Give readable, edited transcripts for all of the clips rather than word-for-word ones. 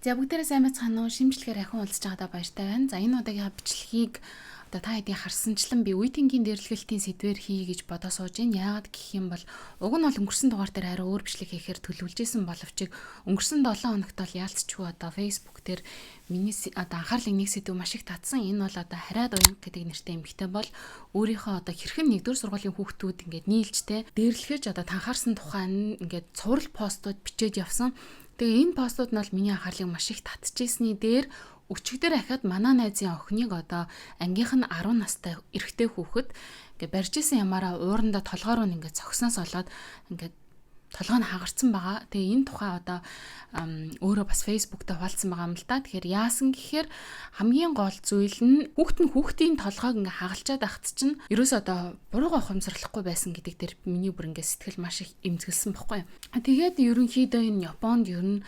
За бүгдээрээ сайн байцгаана уу? Шимжлэхээр ахин уулзж байгаадаа баяртай байна. За энэ удаагийн бичлэгийг одоо та хэдийн харсанчлан би үеийнгийн дээрлэхэлтийн сэдвээр хий гэж бодоо сууж байна. Яагаад гэх юм бол уг нь бол өнгөрсөн дугаар дээр арай өөр бичлэг хийхээр төлөвлөжсэн боловч өнгөрсөн 7 хоногт бол яалтчгүй одоо Facebook дээр миний одоо анхаарлын нэг сэдв маш их татсан. Энэ бол одоо хараад уянга гэдэг нэртэй эмэгтэй бол өөрийнхөө одоо хэрхэн 1-р сургуулийн хүүхдүүд ингээд нийлжтэй дээрлэхэж одоо танхаарсан тухай нь ингээд цуврал постууд бичээд явсан. Тэгээ энэ постууд нь бол миний анхаарлыг маш их татчихсны дээр өчигдөр ахаад манай найзын охиныг одоо ангийнх нь 10 настай эрэгтэй хүүхэд ингээ барьж исэн ямаараа уурандаа толгоор нь ингээ цогсноос болоод ингээ толгой нь хагарцсан байгаа. Тэгээ энэ тухай одоо өөрөө бас Facebook дээр хуваалцсан байгаа юм л да. Тэгэхээр яасан гэхээр хамгийн гол зүйл нь хүүхдийн толгойг ингээ хагалчаад ахт чинь ерөөс одоо бурууга ухамсарлахгүй байсан гэдэг дээр миний бүр ингээ сэтгэл маш их эмзэглсэн баггүй. Тэгээд ерөнхийдөө энэ Японд ер нь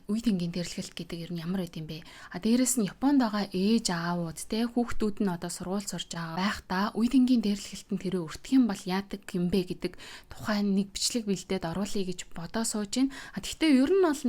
үеийнгийн дээрлэхэлт гэдэг ер нь ямар байд юм бэ? Дээрээс нь Японд байгаа ээж аавууд те хүүхдүүд нь одоо сургууль сурж байгаа байхдаа үеийнгийн дээрлэхэлтэн тэрөө өртөх юм бол яадаг юм бэ гэдэг тухай нэг бичлэг бэлдээд оруулъя гэж бодоо сууж байна. Гэхдээ ер нь бол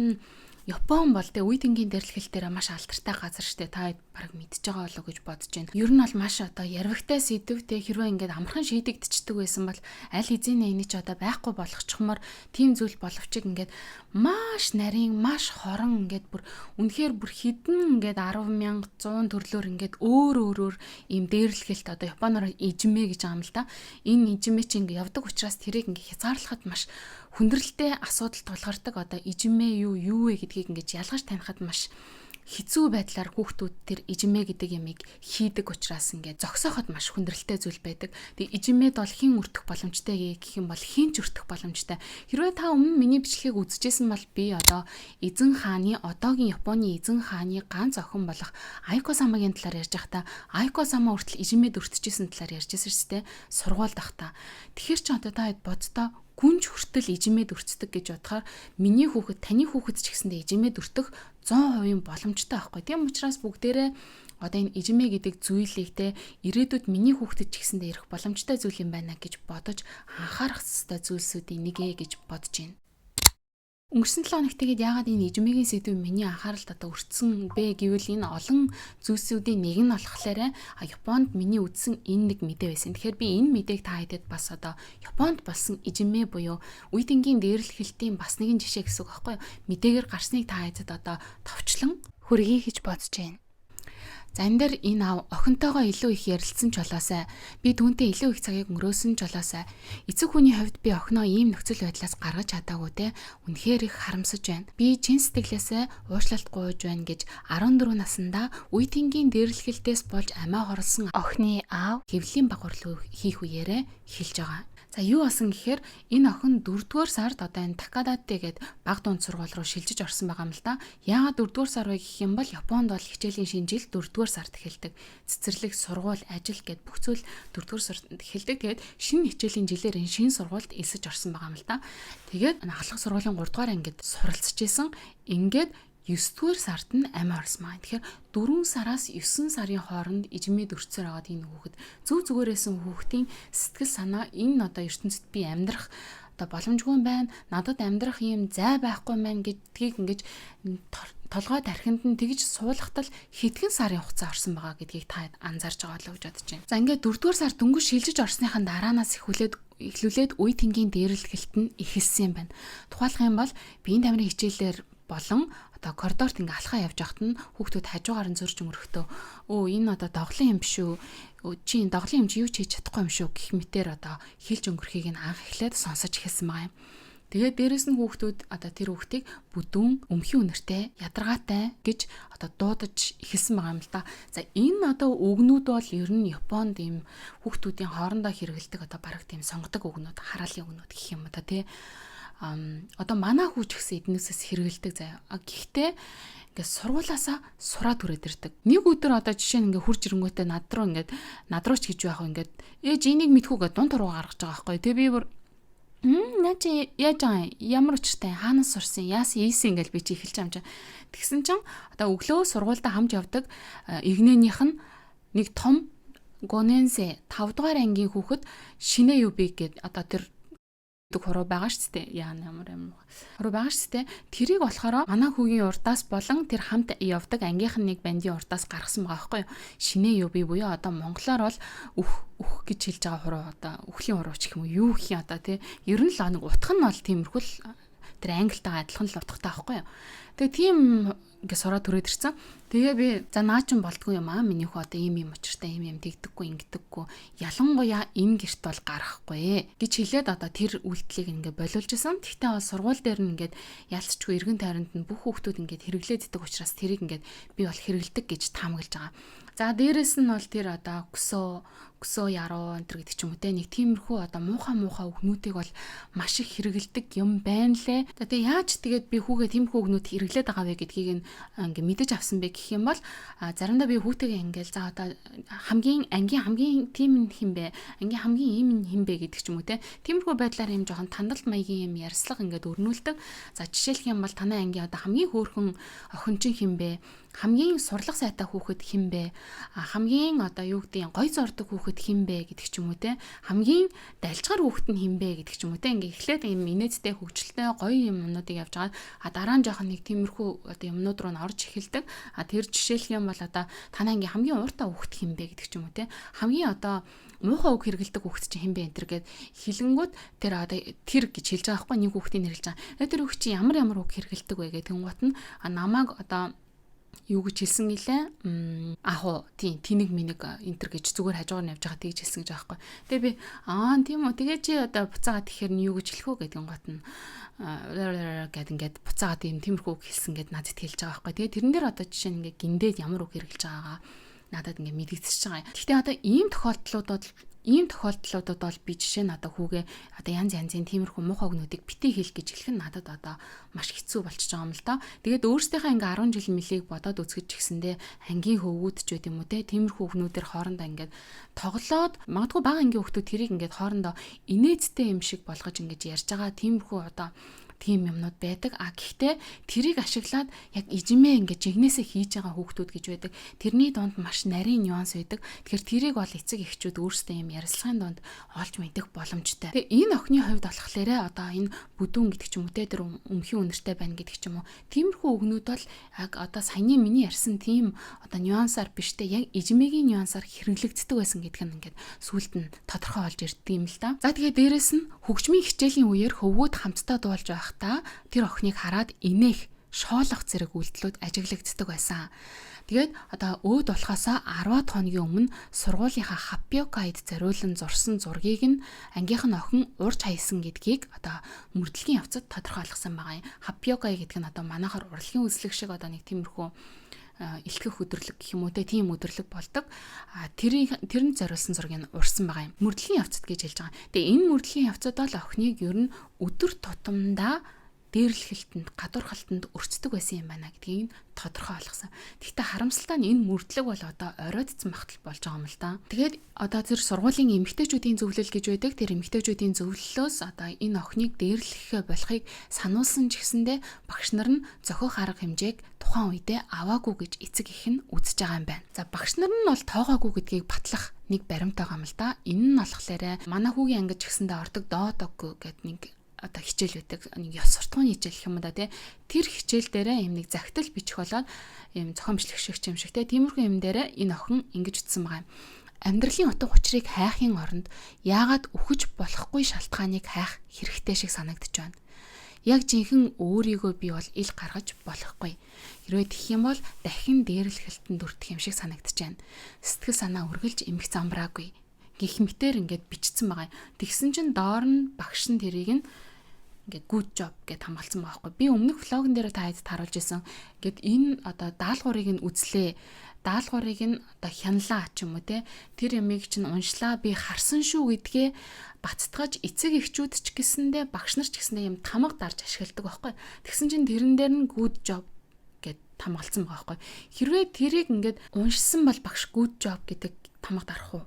Япон бол тэ үеийнгийн дээрлэхэлтээр маш алдартай газар штэ та бараг мэдж байгаа болоо гэж бодож байна. Ер нь бол маш одоо ярвагтай сэдвтэй хэрвээ ингээд амархан шийдэгдчихдэг байсан бол аль хэзээ нэг ч одоо байхгүй болгочихмоор тийм зүйл боловч ингээд маш нарийн маш хорон ингээд бүр үнэхээр бүр хідэн ингээд 10,000 100 төрлөөр ингээд өөр ийм дээрлэхэлт одоо Японоор ижимэ гэж байгаа юм л да. Энэ ижимэ чинь ингээд явдаг учраас тэрийг ингээд хязгаарлахад маш хүндрэлтэй асуудал тулгардаг одоо ижимэ юу вэ гэдгийг ингэж ялгаж танихад маш хэцүү байдлаар хүүхдүүд тэр ижимэ гэдэг ямыг хийдэг учраас ингээд зогсооход маш хүндрэлтэй зүйл байдаг. Тэгээ ижимэд бол хэн өртөх боломжтой гэх юм бол хэн ч өртөх боломжтой. Хэрвээ та өмнө миний бичлэгийг үзчихсэн бол би одоо эзэн хааны одоогийн Японы эзэн хааны ганц охин болох Айко самагийн талаар ярьж байхдаа Айко сама хүртэл ижимэд өртөжсэн талаар ярьжсэн шүү дээ. Сургуульд байхдаа. Тэгэхээр ч одоо та боддоо гүнж хүртэл ижимэд өрцдөг гэж бодохоор миний хүүхэд таны хүүхэд ч гэсэндээ ижимэд өртөх 100% боломжтой байхгүй. Тийм учраас бүгдээрээ одоо энэ ижимэ гэдэг зүйлийг те ирээдүйд миний хүүхдэд ч гэсэндээ ирэх боломжтой зүйл юм байна гэж бодож анхаарах ёстой зүйлсүүдийн нэг гэж бодож байна. Өнгөрсөн 7 хоногт тэгээд яагаад энэ ижимэгийн сэдв миний анхааралд одоо өртсөн бэ гэвэл энэ олон зүйлсүүдийн нэг нь болохоор Японд миний үзсэн энэ нэг мэдээ байсан. Тэгэхээр би энэ мэдээг та хэдэд бас одоо Японд болсон ижимэ буюу үеийнгийн дээрлэхэлтийн бас нэгэн жишээ гэсэн үг байхгүй юу? Мэдээгээр гарсныг та хэдэд одоо товчлон хүргэе гэж бодож байна. За энэ дээр энэ аав охинтойгоо илүү их ярилцсан ч болоосай. Би түүнтэй илүү их цагийг өнгөрөөсөн ч болоосай. Эцэг хүний хувьд би охиноо ийм нөхцөл байдлаас гаргаж чадаагүй те. Үнэхээр их харамсаж байна. Би чин сэтгэлээсээ уушлалт гуйж байна гэж 14 наснда үеийнгийн дээрлэхэлтээс болж амиа хорлсон охины аав хэвлэлийн багварлуу хийх үеэрээ хэлж байгаа. За юу болсон гэхээр энэ охин 4-р сард одоо энэ Такадате гээд баг дунд сургууль руу шилжиж орсон байгаа юм л да. Яагаад 4-р сар вэ гэх юм бол Японд бол хичээлийн шинэ жил 4-р сард эхэлдэг. Цэцэрлэг, сургууль, ажил гээд бүх зүйл 4-р сард эхэлдэг. Тэгээд шинэ хичээлийн жилээр энэ шинэ сургуульд элсэж орсон байгаа юм л да. Тэгээд ахлах сургуулийн 3-р ангид суралцж исэн. Ингээд 9-р сард нь амиа орсон маа. Тэгэхээр 4 сараас 9 сарын хооронд ижимэд өрцөөр аваад энэ хүүхэд зөв зүгээрээсэн хүүхдийн сэтгэл санаа энэ одоо ертөнцид би амьдрах одоо боломжгүй байна. Надад амьдрах юм зай байхгүй маань гэдгийг ингэж толгой тархинд нь тэгж суулгахтал хэдхэн сарын хугацаа орсон байгаа гэдгийг та анзаарч байгаа л гэж бодож байна. За ингээд 4-р сар дөнгөж шилжиж орсныхаа дараанаас эхлүүлээд үеийнгийн дээрлэхэлт нь эхэлсэн юм байна. Тухайлах юм бол биеийн тамирын хичээлээр болон одоо коридорт ингээ алхаа явж байхад нь хүүхдүүд хажуугаар нь зурж өнгөрөхдөө энэ одоо доголын юм биш үү? Чи энэ доголын юм чи юу ч хийж чадахгүй юм шүү гэх мэтээр одоо хэлж өнгөрөхийг нь анх эхлээд сонсож эхэлсэн байгаа юм. Тэгээд дээрэс нь хүүхдүүд одоо тэр хүүхдийг бүдүүн өмхийн үнэртэй ядаргаатай гэж одоо дуудаж эхэлсэн байгаа юм л да. За энэ одоо үгнүүд бол ер нь Японд ийм хүүхдүүдийн хоорондоо хэрэгэлдэг одоо бараг тийм сонгодог үгнүүд, хараалын үгнүүд гэх юм да тий. Одоо манай хүүч гэсэн эднээсээс хэрэгэлдэг заяа. Гэхдээ ингээд сургуулаасаа сураад хүрээд ирдэг. Нэг өдөр одоо жишээ нь ингээд хурж ирэнгүүтээ над руу ч гэж байх уу ингээд ээж энийг мэдхүү гэдэг дунд туруу гаргаж байгаа байхгүй. Тэгээ би бүр наач яаж байгаа ямар учиртай хаанаас сурсан яасан ийсэн гэж би чи эхэлж байгаа юм чинь. Тэгсэн чинь одоо өглөө сургуультай хамж явдаг игнэнийх нь нэг том гоненсе 5 дугаар ангийн хүүхэд шинэ юу бэ гэд одоо тэр хуруу байгаа шүү дээ. Ямар хуруу байгаа шүү дээ. Тэрийг болохоор манай хүүгийн урдаас болон тэр хамт явдаг ангийнхан нэг бандийн урдаас гаргасан байгаа байхгүй юу? Шинэ юу бий буюу одоо монголоор бол үх гэж хэлж байгаа хуруу одоо үхлийн хуруу ч юм уу юу гэх юм одоо тий. Ер нь л нэг утга нь бол тиймэрхүү л тэр англитайгаа адилхан л утгатай байхгүй юу? Тэгээ тийм ингээ сураад төрөөд ирсэн. Тэгээ би за наа чин болдгүй юм аа миний хүү одоо ийм учиртай ийм тэгдэггүй ингэдэггүй ялангуяа энэ гэрт бол гарахгүй гэж хэлээд одоо тэр үйлдэлийг ингээ болиулж исэн. Тэгтээ бол сургууль дээр нь ингээд ялцчгүй эргэн тойронд нь бүх хүүхдүүд ингээд хэрэглээддэг учраас тэрийг ингээд би бол хэрэгэлдэг гэж таамаглаж байгаа. За дээрэс нь бол тэр одоо өксөө яруу энэ гэдэг ч юм уу те нэг тиймэрхүү одоо муухай үгнүүдийг бол маш их хэрэгэлдэг юм байна лээ. Тэгээ яаж тэгээд би хүүгээ тиймэрхүү үгнүүд хэрэглээд байгаа вэ гэдгийг ингээ мэдэж авсан бэ гэх юм бол заримдаа би хүүтэйгээ ингээл за одоо ангийн хамгийн тийм хин бэ ангийн хамгийн ийм хин бэ гэдэг ч юм уу те тиймэрхүү байдлаар юм жоохон тандалт маягийн юм ярьслага ингээд өрнүүлдэг. За жишээлх юм бол танай ангийн одоо хамгийн хөөрхөн охин чинь хин бэ, хамгийн сурлах сайтай хүүхэд хин бэ, хамгийн одоо юу гэдэг гой зурдаг хүүхэд хин бэ гэдэг ч юм уу те хамгийн дайлчгаар хүүхэд нь хин бэ гэдэг ч юм уу те ингээ эхлээд юм инээдтэй хөгжилтэй гоё юмнуудыг явж байгаа. Дараа нь жоохон нэг тиймэрхүү одоо юмнууд руу н орж эхэлдэг. Тэр жишээлх юм бол одоо танай ангийн хамгийн ууртай хүүхэд хин бэ гэдэг ч юм уу те хамгийн одоо муухай үг хэрэгэлдэг хүүхэд чинь хэн бэ энэ гээд хилэнгүүд тэр одоо тэр гэж хэлж байгаа байхгүй нэг хүүхдийн нэр хэлж байгаа. Тэр хүүхд чинь ямар үг хэрэгэлдэг вэ гэдэг гот нь намайг одоо юу гэж хэлсэн гэлээ ахуу тийм тэнэг минэг энтер гэж зүгээр хажуугаар нь явж байгаа тэгж хэлсэн гэж байгаа байхгүй. Тэгээ би тийм үү тэгээ чи одоо буцаагаад тэгэхээр нь юу гэж хэлэх үү гэдэг гот нь гэд ингээд буцаагаад тиймэрхүү үг хэлсэн гэд надад хэлж байгаа байхгүй. Тэгээ тэрэн дээр одоо жишээ нь ингээд гиндээд ямар үг хэрэглэж байгаагаа надад ингээд мэдэгдчихэж байгаа. Гэхдээ одоо ийм тохиолдлуудад бол би жишээ нь одоо хүүгээ одоо янз янзын тиймэрхүү муухай үгнүүдийг битгий хэл гэж хэлэх нь надад одоо маш хэцүү болчихж байгаа юм л да. Тэгээд өөрсдийнхээ ингээ 10 жилийн мэлийг бодоод үзэж гисэндээ ангийн хөвгүүд ч гэдэм үү те тиймэрхүү үгнүүдээр хоорондоо ингээд тоглоод магадгүй бага ангийн хүүхдүүд тэрийг ингээд хоорондоо инээдтэй юм шиг болгож ингээд ярьж байгаа тиймэрхүү одоо тийм юмнууд байдаг. Гэхдээ тэрийг ашиглаад яг ижимээ ингээд жигнэсээ хийж байгаа хүүхдүүд гэж байдаг. Тэрний донд маш нарийн нюанс байдаг. Тэгэхээр тэрийг бол эцэг эхчүүд өөрсдөө юм ярилцлагын донд олж мэдэх боломжтой. Тэгээ энэ охины хувьд болохоор одоо энэ бүдүүн гэдэг ч юм уу те тэр өмхийн үнэртэй байна гэдэг ч юм уу. Тиймэрхүү үгнүүд бол яг одоо саяны миний ярьсан тийм одоо нюансаар биштэй яг ижимээгийн нюансаар хэрэглэгддэг байсан гэдэг нь ингээд сүулт нь тодорхой болж ирдэг юм л да. За тэгээ дээрэс нь хөгжмийн хичээлийн үеэр хөвгүүд хамтдаа дуулж байхдаа тэр охиныг хараад инээх шоолох зэрэг үйлдэлүүд ажиглагддаг байсан. Тэгээд одоо өөд болохоосаа 10 хоногийн өмнө сургуулийнхаа хаппиокайд зориулан зурсан зургийг нь ангийнх нь охин урьж хаясан гэдгийг одоо мөрдлөгийн явцад тодорхойлгосон байгаа юм. Хаппиокай гэдэг нь одоо манайхаар урлагийн үзлэг шиг одоо нэг тиймэрхүү илтгэх өдрлөг гэх юм уу те тийм өдрлөг болдог. Тэрний зориулсан зургийг урьсан байгаа юм. Мөрдлөгийн явцад гэж хэлж байгаа. Тэгээ энэ мөрдлөгийн явцад бол охиныг ер нь өдөр тутамдаа дээрлэхэлтэнд гадуурхалтанд өрцдөг байсан юм байна гэдгийг тодорхой ойлгосон. Гэхдээ харамсалтай нь энэ мөрдлөг бол одоо оройтцсан багтал болж байгаа юм л да. Тэгээд одоо тэр сургуулийн эмэгтэйчүүдийн зөвлөл гэж байдаг. Тэр эмэгтэйчүүдийн зөвлөлөөс одоо энэ охиныг дээрлэхээ болохыг сануулсан ч гэсэндэ багш нар нь зохиох арга хэмжээг тухайн үедээ аваагүй гэж эцэг их нь үзэж байгаа юм байна. За багш нар нь бол тоогоогүй гэдгийг батлах нэг баримтайгаа юм л да. Энэ нь болохоор манай хүүгийн ангиж гэсэндэ ордог доодоггүй гэдэг нэг одоо хичээл байдаг нэг ёс суртахууны хичээл гэх юм да тий. Тэр хичээл дээрээ юм нэг загтал бичих болоод юм зохион бичлэгч юм шиг тий. Тиймэрхүү юм дээрээ энэ охин ингэж утсан байгаа юм. Амьдралын утга учирыг хайхын оронд яагаад үхэж болохгүй шалтгааныг хайх хэрэгтэй шиг санагдаж байна. Яг жинхэнэ өөрийгөө би бол ил гаргаж болохгүй. Хэрвээ тэгэх юм бол дахин дээрлэхэлтэнд өртөх юм шиг санагдаж байна. Сэтгэл санаа үргэлж эмх замбраагүй. Гэх мэтэр ингээд бичсэн байгаа. Тэгсэн чинь доор нь багш нь тэрийг нь ингээд good job гэд хамгаалсан байгаа байхгүй. Би өмнөх влогн дээр та хэд харуулж исэн. Ингээд энэ одоо даалгаврыг нь үзлээ. Даалгаврыг нь одоо хянлаа ч юм уу те. Тэр ямиг чинь уншлаа би харсан шүү гэдгээ бацтгаж эцэг эхчүүд ч гэсэндэ багш нар ч гэсэндэ юм тамга дарж ашигладаг байхгүй. Тэгсэн чинь тэрэн дээр нь good job гэд хамгаалсан байгаа байхгүй. Хэрвээ тэрийг ингээд уншсан бол багш good job гэдэг тамга дарах уу?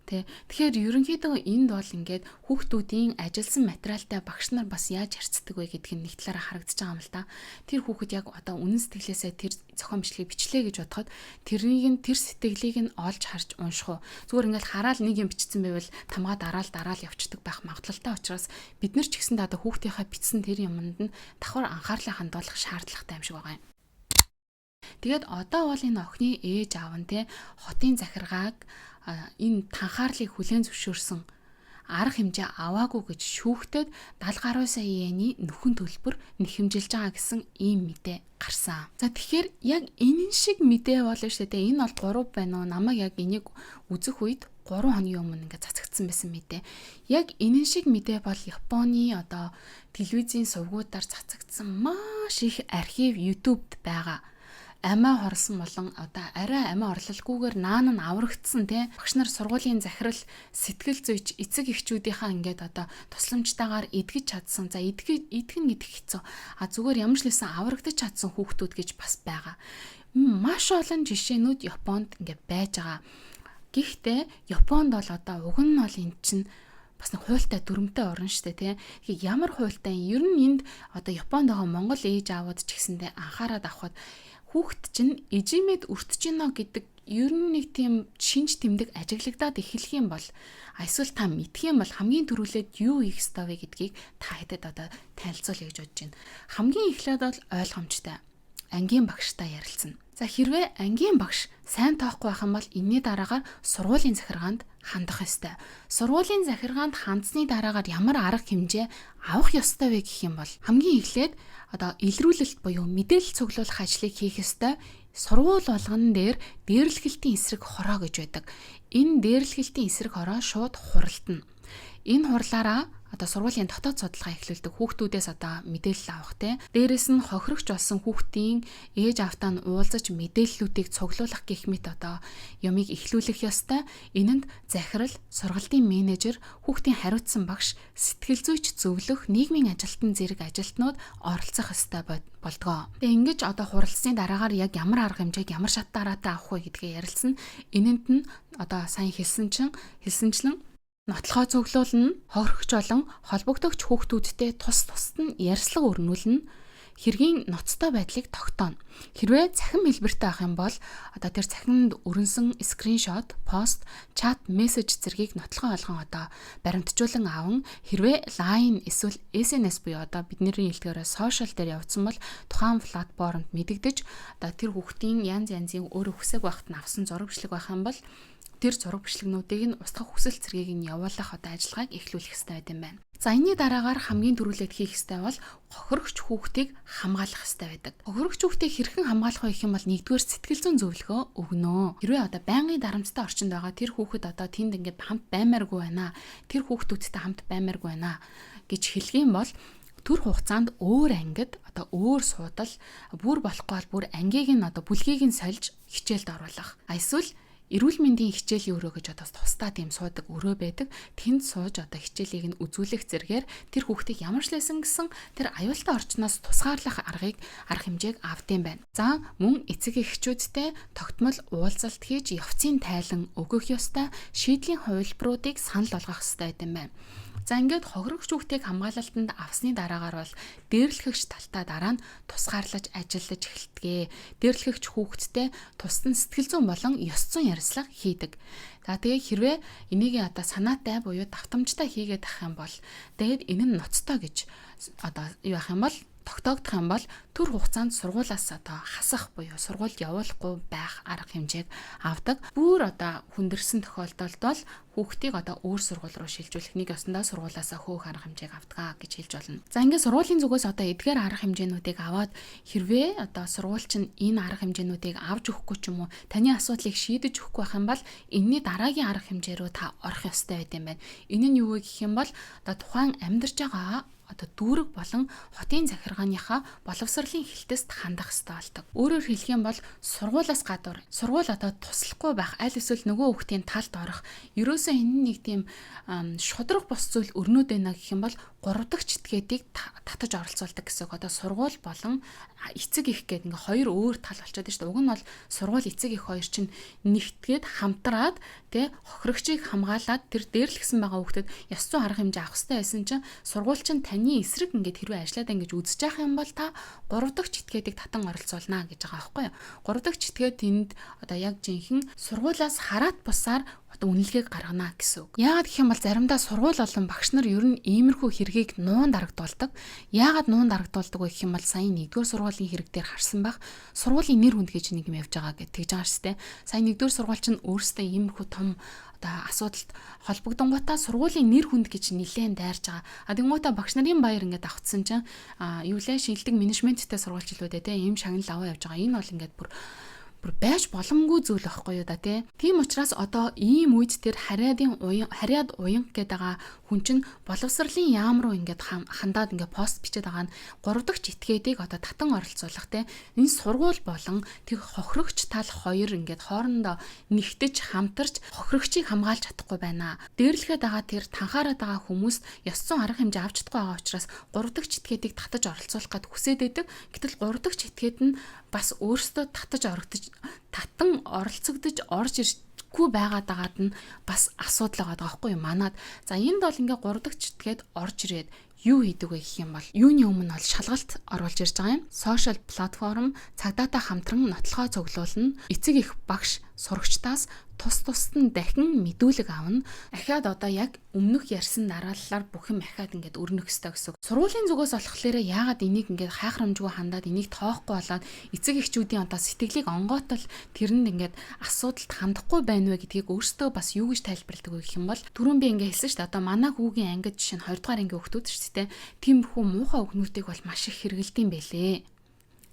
Тэ. Тэгэхээр ерөнхийдөө энд бол ингээд хүүхдүүдийн ажилласан материалтай багш нар бас яаж харьцдаг вэ гэдг нь нэг талаараа харагдаж байгаа юм л да. Тэр хүүхэд яг одоо үнэн сэтгэлээсээ тэр зохион бичлэгийг бичлээ гэж бодоход тэр сэтгэлийг нь олж харж унших уу. Зүгээр ингээд хараад нэг юм бичсэн байвал тамгаа дараал явцдаг байх магадлалтай учраас бид нар ч гэсэн одоо хүүхдийнхээ бичсэн тэр юмд нь давхар анхаарлаа хандуулах шаардлагатай юм шиг байгаа юм. Тэгээд одоо бол энэ охины ээж аав нь те хотын захиргааг энэ танхаарлыг хүлээн зөвшөөрсөн арга хэмжээ аваагүй гэж шүүхтэд 70 гаруй сая йены нөхөн төлбөр нэхэмжилж байгаа гэсэн ийм мэдээ гарсан. За тэгэхээр яг энэ шиг мэдээ болно шүү дээ. Энэ бол 3 байна уу? Намайг яг энийг үзэх үед 3 хоногийн өмнө ингээд цацагдсан байсан мэдээ. Яг энэ шиг мэдээ бол Японы одоо телевизийн сувгуудаар цацагдсан маш их архив YouTube-д байгаа. Амиа хорлсон болон одоо арай амиа орлолгүйгээр наан нь аврагдсан те багш нар сургуулийн захирал сэтгэл зүйч эцэг эхчүүдийнхаа ингээд одоо тусламжтайгаар эдгэж чадсан. За эдгэн гэдэг хэцүү. Зүгээр ямар ч лсэн аврагдаж чадсан хүүхдүүд гэж бас байгаа. Маш олон жишээнүүд Японд ингээд байж байгаа. Гэхдээ Японд бол одоо уг нь бол эн чинь бас нэг хуультай дүрмтэй орн шүү дээ тий. Ямар хуультай ер нь энд одоо Японд байгаа Монгол ээж аавууд ч гэсэндээ анхаарал авахад хүүхд чинь эжимэд өртөж гинэ гэдэг ер нь нэг тийм шинж тэмдэг ажиглагдаад эхлэх юм бол эсвэл та мэдх юм бол хамгийн түрүүлээд юу хийх ёстой вэ гэдгийг та хэдэд одоо танилцуулъя гэж бодож байна. Хамгийн эхлээд бол ойлгомжтой. Ангийн багштай ярилцсан. За хэрвээ ангийн багш сайн тоохгүй байх юм бол энэний дараагаар сургуулийн захиргаанд хандах ёстой. Сургуулийн захиргаанд хандсны дараагаар ямар арга хэмжээ авах ёстой вэ гэх юм бол хамгийн эхлээд одоо илрүүлэлт буюу мэдээлэл цуглуулах ажлыг хийх ёстой. Сургууль болгон дээр дээрлэхэлтийн эсрэг хороо гэж байдаг. Энэ дээрлэхэлтийн эсрэг хороо шууд хуралдана. Энэ хурлаараа одоо сургуулийн дотоод судалгаа эхлүүлдэг хүүхдүүдээс одоо мэдээлэл авах те. Дээрээс нь хохирогч болсон хүүхдийн ээж автаа нь уулзаж мэдээллүүдийг цуглуулах гэх мэт одоо юмыг эхлүүлэх ёстой. Энэнд захирал, сургалтын менежер, хүүхдийн хариуцсан багш, сэтгэл зүйч зөвлөх, нийгмийн ажилтан зэрэг ажилтнууд оролцох ёстой болдгоо. Тэгээ ингэж одоо хуралдсны дараагаар яг ямар арга хэмжээг ямар шат дараатай авах вэ гэдгээ ярилцсан. Энэнд нь одоо сайн хэлсэнчлэн нотлохоо цуглуулна, хохирогч болон холбогдогч хүүхдүүдтэй тусад нь ярьслага өрнүүлнэ, хэргийн ноцтой байдлыг тогтооно. Хэрвээ цахим хэлбэртэй авах юм бол одоо тэр цахимд өрнсөн скриншот, пост, чат, мессеж зэргийг нотлохоо олгон одоо баримтжуулан аван хэрвээ Line эсвэл SNS буюу одоо бидний хэлдгээрээ сошиал дээр явуулсан бол тухайн платформд мэдэгдэж одоо тэр хүүхдийн янз янзын өөр хүсэг багт нь авсан зураг бичлэг байх юм бол тэр зураг бичлэгнүүдийг нь устгах хүсэл цэргийг нь явуулах одоо ажиллагааг эхлүүлэх хэрэгтэй байт юм байна. За энэний дараагаар хамгийн түрүүлээд хийх ёстой бол хохирогч хүүхдийг хамгаалах ёстой байдаг. Хохирогч хүүхдийг хэрхэн хамгаалах вэ гэх юм бол нэгдүгээр сэтгэл зүйн зөвлөгөө өгнө. Хэрвээ одоо байнгын дарамттай орчинд байгаа тэр хүүхэд одоо тэнд ингээд хамт баймааргүй байна. Тэр хүүхдүүдтэй хамт баймааргүй байна гэж хэлэх юм бол төр хугацаанд өөр ангид одоо өөр суудал бүр болохгүй бол бүр ангийг нь одоо бүлгийг нь сольж хичээлд оруулах. Эсвэл эрүүл мэндийн хичээлийн өрөө гэж одоо тусдаа тийм суудаг өрөө байдаг. Тэнд сууж одоо хичээлийг нь үзүүлэх зэргээр тэр хүүхдийг ямар ч лсэн гэсэн тэр аюултай орчноос тусгаарлах арга хэмжээг авдсан байна. За мөн эцэг эхчүүдтэй тогтмол уулзалт хийж явцын тайлан өгөх ёстой, шийдлийн хувилбаруудыг санал болгох ёстой гэдэг юм байна. За ингээд хохирогч хүүхдийг хамгаалалтанд авсны дараагаар бол дээрлэхэгч талтаа дараа нь тусгаарлаж ажиллаж эхэлдэг. Дээрлэхэгч хүүхдтэй тусдан сэтгэл зүйн болон ёс зүйн ярилцлага хийдэг. За тэгээ хэрвээ энийг одоо санаатай буюу давтамжтай хийгээд ах юм бол тэгээд энэ нь ноцтой гэж одоо юу ах юм бол тогтоогдох юм бол төр хугацаанд сургуулаас одоо хасах буюу сургуульд явуулахгүй байх арга хэмжээг авдаг. Бүр одоо хүндэрсэн тохиолдолд бол хүүхдийг одоо өөр сургууль руу шилжүүлэх нэг ёсондоо сургуулаасаа хөөх арга хэмжээг авдаг гэж хэлж болно. За ингээд сургуулийн зүгээс одоо эдгээр арга хэмжээнүүдийг аваад хэрвээ одоо сургууль чинь энэ арга хэмжээнүүдийг авч өгөхгүй ч юм уу таны асуудлыг шийдэж өгөхгүй байх юм бол энэний дараагийн арга хэмжээ рүү та орох ёстой байт юм байна. Энэ нь юу вэ гэх юм бол одоо тухайн амьдарч байгаа одоо дүүрэг болон хотын захиргааныхаа боловсролын хилтэст хандах ёстой болдог. Өөрөөр хэлэх юм бол сургуулаас гадуур сургууль одоо туслахгүй байх аль эсвэл нөгөө хүүхдийн талд орох ерөөсөө энэ нэг тийм шудраг бос зүйл өрнөд байна гэх юм бол 3 дахь читгээдийг татаж оролцуулдаг гэсэн. Одоо сургууль болон эцэг эх гэдэг ингээ хоёр өөр тал болчиход шүү дээ. Уг нь бол сургууль эцэг эх хоёр чинь нэгтгээд хамтраад хохирогчийг хамгаалаад тэр дээрлэгсэн байгаа хүүхдэд ёс зүйн арга хэмжээ авах хэрэгтэй байсан чинь сургууль чинь таны эсрэг ингээд хэрвээ ажиллаад ингэж үзэж явах юм бол та 3 дахь читгээдийг татан оролцуулна гэж байгаа байхгүй юу. 3 дахь читгээд тэнд одоо яг жинхэнэ сургуулиас хараат бусаар одоо үнэлгээг гаргана гэсэн үг. Яагаад гэх юм бол заримдаа сургууль болон багш нар ер нь иймэрхүү хэргийг нуун дарагдуулдаг. Яагаад нуун дарагдуулдаг вэ гэх юм бол сая 1-р сургуулийн хэрэг дээр харсан байх. Сургуулийн нэр хүнд гэж нэг юм явж байгаа гэж тэгж байгаа шүү дээ. Сая 1-р сургууль чинь өөрөөсөө иймэрхүү том одоо асуудалд холбогдонгуудаа сургуулийн нэр хүнд гэж нэлээд дайрж байгаа. Тэгэнгүүтээ багш нарын баяр ингээд авцсан чинь юу лээ шилдэг менежменттэй сургуульчлуудаа ийм шагнал аваа явж байгаа. Энэ бол ингээд бүр байж боломгүй зүйл байхгүй юу да тий. Тийм учраас одоо ийм үед тэр харяад уян гэдэг байгаа хүн чинь боловсролын яам руу ингээд хандаад ингээд пост бичээд байгаа нь 3 дахь этгээдийг одоо татан оролцуулах тий. Энэ сургууль болон тэр хохирогч тал хоёр ингээд хоорондоо нэгтэж хамтарч хохирогчийг хамгаалж чадахгүй байна. Дээрлэхэд байгаа тэр танхаараад байгаа хүмүүс ёс зүйн арга хэмжээ авч чадахгүй байгаа учраас 3 дахь этгээдийг татаж оролцуулах гэд хүсээд байдаг. Гэтэл 3 дахь этгээд нь бас өөрсдөө татан оролцогдож орж ирэхгүй байгаад байгаад нь бас асуудал байгаа байхгүй юу манад. За энд бол ингээ 3 дахь читгээд орж ирээд юу хийдэг вэ гэх юм бол юуны өмнө бол шалгалт оруулж ирж байгаа юм. Сошиал платформ цагдаатай хамтран нотлохоо цуглуулна. Эцэг их багш сурагчдаас тусад нь дахин мэдүүлэг авна. Ахаад одоо яг өмнөх ярьсан дараалалаар бүх юм ахаад ингээд өрнөх ёстой гэсэн. Сургуулийн зүгээс болохоор яагаад энийг ингээд хайхрамжгүй хандаад энийг тоохгүй болоод эцэг эхчүүдийн одоо сэтгэлийг онгоотол тэрэнд ингээд асуудалд хандахгүй байна вэ гэдгийг өөрсдөө бас юу гэж тайлбарладаг вэ гэх юм бол түрүүн би ингээд хэлсэн шүү дээ. Одоо манай хүүгийн ангид жишээ нь 2 дугаар ангийн хүүхдүүд шүү дээ. Тиймэрхүү муухай өгнүүдийг бол маш их хэрэгэлдэм байлээ.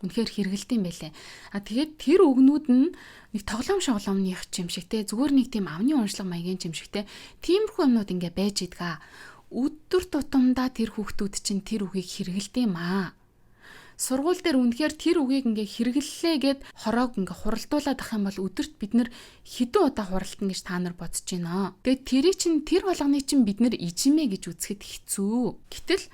Үнэхээр хэрэгэлдэм байлээ. Тэгээд тэр өгнүүд нь нэг тоглоом шоглоомных юм шиг те зүгээр нэг тийм амны уншлага маягийн юм шиг те тиймэрхүү юмнууд ингээ байж идэг. Өдөр тутамдаа тэр хүүхдүүд чинь тэр үгийг хэрэгэлдэм аа. Сургууль дээр үнэхээр тэр үгийг ингээ хэрэгэллээ гэд хороог ингээ хуралдуулаад ах юм бол өдөрт бид нэр хэдэн удаа хуралдана гэж та нар бодож байна. Тэгээд тэрийг чинь тэр болгоны чинь бид нэр ижимэ гэж үзэхэд хэцүү. Гэтэл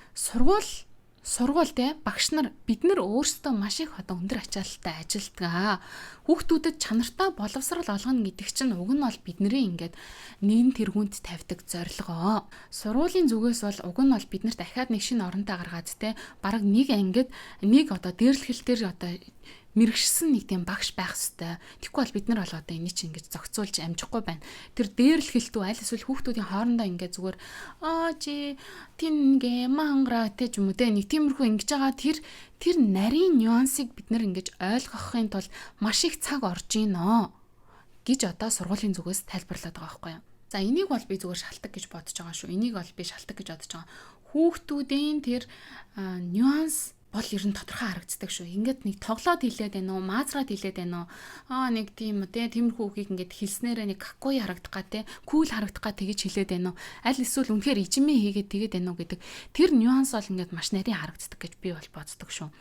сургууль те багш нар бид нар өөрсдөө маш их одоо өндөр ачаалттай ажилтгаа. Хүүхдүүдэд чанартай боловсрал олгоно гэдэг чинь уг нь бол бидний ингээд нэгэн тэргүүнд тавьдаг зорилгоо. Сургуулийн зүгээс бол уг нь бол бид нарт дахиад нэг шинэ оронтой гаргаад те бараг нэг ангид нэг одоо дээрлэхэл дээр одоо мэрэгшсэн нэг тийм багш байх хэвээр. Тэгэхгүй бол бид нар бол одоо энийг чинь ингэж зохицуулж амжихгүй байна. Тэр дээрлэхэлтүү аль эсвэл хүүхдүүдийн хоорондоо ингэ зүгээр чи тингээ мангра тэ ч юм уу тэ нэг тиймэрхүү ингэж байгаа тэр нарийн нюансыг бид нар ингэж ойлгохын тулд маш их цаг орж гинөө гэж одоо сургуулийн зүгээс тайлбарлаад байгаа байхгүй юу. За энийг бол би зүгээр шалтгаан гэж бодож байгаа шүү. Энийг бол би шалтгаан гэж бодож байгаа. Хүүхдүүдийн тэр нюанс бол ер нь тодорхой харагддаг шүү. Ингээд нэг тоглоод хэлээд байна уу, маазраад хэлээд байна уу? Нэг тийм үү, тиймэрхүү үгийг ингээд хэлснээрээ нэг какой харагдах га те, кул харагдах га тэгэж хэлээд байна уу? Аль эсвэл үнэхээр ижимээ хийгээд тэгээд байна уу гэдэг тэр нюанс бол ингээд маш нарийн харагддаг гэж би бол боддог шүү.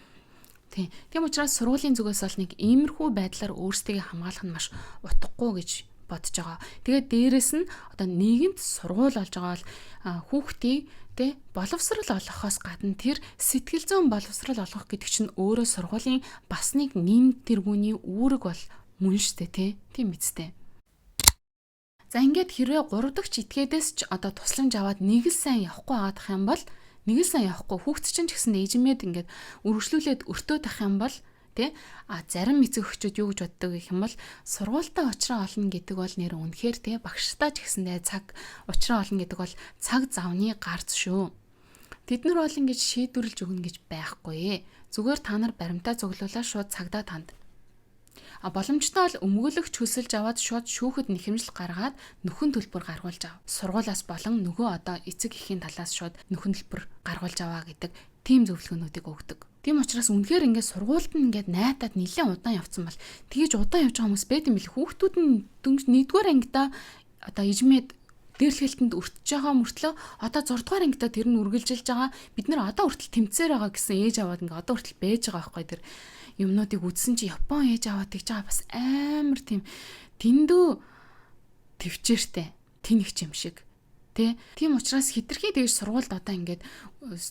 Тийм учраас сургуулийн зүгээс бол нэг иймэрхүү байдлаар өөрсдөө хамгаалах нь маш утгагүй гэж бодож байгаа. Тэгээд дээрэс нь одоо нийгэмд сургууль болж байгаа бол хүүхдийг боловсрал олгохоос гадна тэр сэтгэл зүйн боловсрал олгох гэдэг чинь өөрөө сургуулийн бас нэг нэм тэргүүний үүрэг бол мөн штэ тийм үсттэй. За ингээд хэрвээ 3 дахь этгээдээс ч одоо тусламж аваад нэг л сайн явахгүй байгаадах юм бол нэг л сайн явахгүй хүүхд чинь ч гэсэн эжмээд ингээд үргэлжлүүлээд өртөө тах юм бол зарим эцэг эхчүүд юу гэж боддог гэх юм бол сургуультай уучраа олно гэдэг бол нэр үнэхээр багштай ч гэсэндээ цаг уучраа олно гэдэг бол цаг завны гарц шүү. Тэд нар бол ингэж шийдвэрлэж өгнө гэж байхгүй. Зүгээр та нар баримтаа цуглуулаад шууд цагдаа танд. Боломжтой бол өмгөөлөгч хөсөлж аваад шууд шүүхэд нэхэмжил гаргаад нөхөн төлбөр гаргуулж ав. Сургуулаас болон нөгөө одоо эцэг эхийн талаас шууд нөхөн төлбөр гаргуулж аваа гэдэг тийм зөвлөгөөнүүдийг өгдөг. Тийм учраас үнэхээр ингээд сургуульд нь ингээд найтаад нэлээд удаан явцсан бол тэгэж удаан явж байгаа хүмүүс байт юм бэл. Хүүхдүүд нь 1-р ангидаа одоо ижмээд дээрлэхэлтэнд өртөж байгаа мөртлөө одоо 6 дугаар ангидаа тэр нь үргэлжилж байгаа. Бид нэр одоо хүртэл тэмцээр байгаа гэсэн ээж аваад ингээд одоо хүртэл байж байгаа байхгүй тэр юмнуудыг үзсэн чи Япон ээж аваад тэгж байгаа бас амар тийм дэндүү төвчээртэй тэнэгч юм шиг. Тийм учраас хитрхий дэж сургуульд одоо ингээд